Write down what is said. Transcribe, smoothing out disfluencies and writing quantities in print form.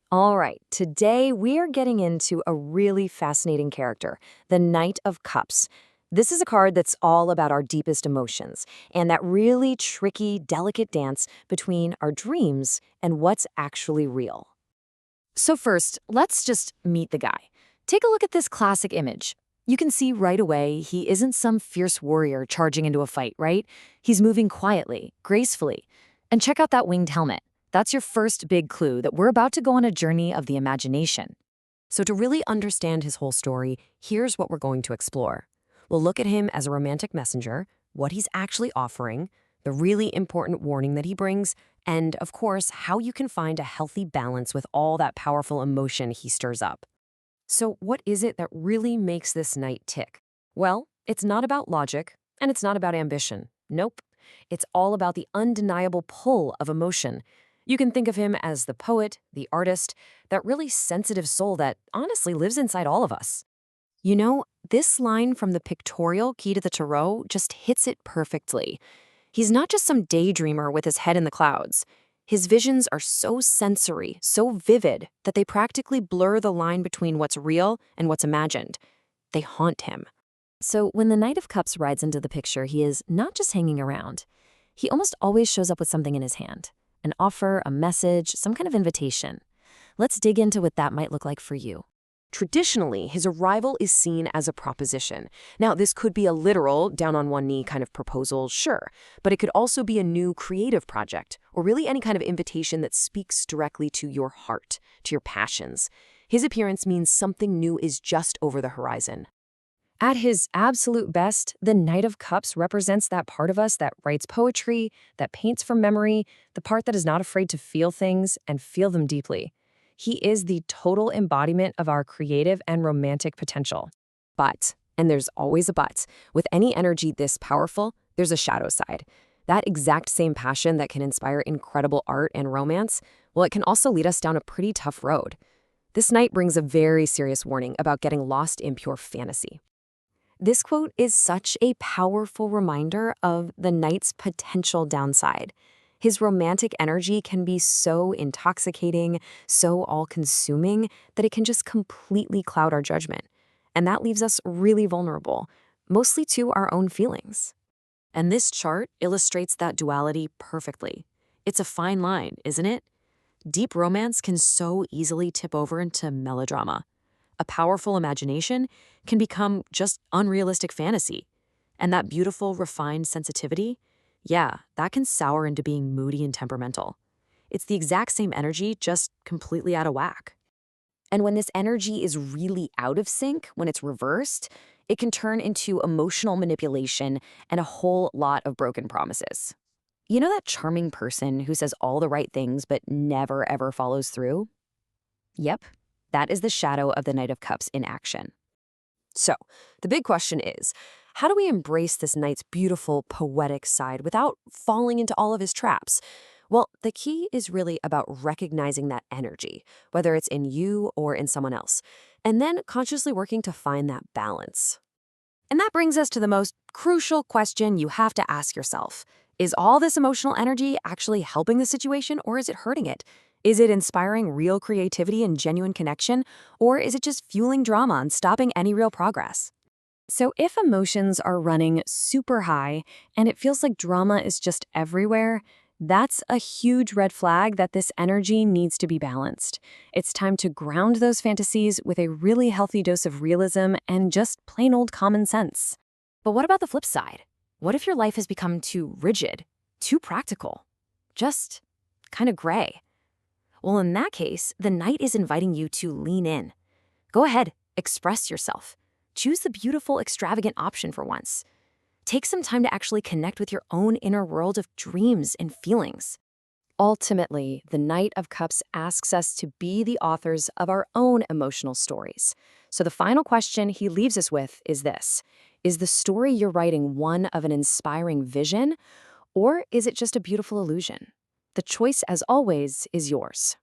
All right, today we are getting into a really fascinating character, the Knight of Cups. This is a card that's all about our deepest emotions and that really tricky, delicate dance between our dreams and what's actually real. So first, let's just meet the guy. Take a look at this classic image. You can see right away he isn't some fierce warrior charging into a fight, right? He's moving quietly, gracefully. And check out that winged helmet. That's your first big clue that we're about to go on a journey of the imagination. So to really understand his whole story, here's what we're going to explore. We'll look at him as a romantic messenger, what he's actually offering, the really important warning that he brings, and, of course, how you can find a healthy balance with all that powerful emotion he stirs up. So what is it that really makes this knight tick? Well, it's not about logic, and it's not about ambition. Nope. It's all about the undeniable pull of emotion. You can think of him as the poet, the artist, that really sensitive soul that honestly lives inside all of us. You know, this line from the pictorial key to the tarot just hits it perfectly. He's not just some daydreamer with his head in the clouds. His visions are so sensory, so vivid, that they practically blur the line between what's real and what's imagined. They haunt him. So when the Knight of Cups rides into the picture, he is not just hanging around. He almost always shows up with something in his hand. An offer, a message, some kind of invitation. Let's dig into what that might look like for you. Traditionally, his arrival is seen as a proposition. Now, this could be a literal, down-on-one-knee kind of proposal, sure, but it could also be a new creative project, or really any kind of invitation that speaks directly to your heart, to your passions. His appearance means something new is just over the horizon. At his absolute best, the Knight of Cups represents that part of us that writes poetry, that paints from memory, the part that is not afraid to feel things and feel them deeply. He is the total embodiment of our creative and romantic potential. But, and there's always a but, with any energy this powerful, there's a shadow side. That exact same passion that can inspire incredible art and romance, well, it can also lead us down a pretty tough road. This knight brings a very serious warning about getting lost in pure fantasy. This quote is such a powerful reminder of the knight's potential downside. His romantic energy can be so intoxicating, so all-consuming, that it can just completely cloud our judgment. And that leaves us really vulnerable, mostly to our own feelings. And this chart illustrates that duality perfectly. It's a fine line, isn't it? Deep romance can so easily tip over into melodrama. A powerful imagination can become just unrealistic fantasy. And that beautiful, refined sensitivity, yeah, that can sour into being moody and temperamental. It's the exact same energy, just completely out of whack. And when this energy is really out of sync, when it's reversed, it can turn into emotional manipulation and a whole lot of broken promises. You know that charming person who says all the right things but never ever follows through? Yep, that is the shadow of the Knight of Cups in action. So, the big question is, how do we embrace this knight's beautiful, poetic side without falling into all of his traps? Well, the key is really about recognizing that energy, whether it's in you or in someone else, and then consciously working to find that balance. And that brings us to the most crucial question you have to ask yourself. Is all this emotional energy actually helping the situation, or is it hurting it? Is it inspiring real creativity and genuine connection, or is it just fueling drama and stopping any real progress? So if emotions are running super high and it feels like drama is just everywhere, that's a huge red flag that this energy needs to be balanced. It's time to ground those fantasies with a really healthy dose of realism and just plain old common sense. But what about the flip side? What if your life has become too rigid, too practical, just kind of gray? Well, in that case, the knight is inviting you to lean in. Go ahead, express yourself. Choose the beautiful, extravagant option for once. Take some time to actually connect with your own inner world of dreams and feelings. Ultimately, the Knight of Cups asks us to be the authors of our own emotional stories. So the final question he leaves us with is this: is the story you're writing one of an inspiring vision, or is it just a beautiful illusion? The choice, as always, is yours.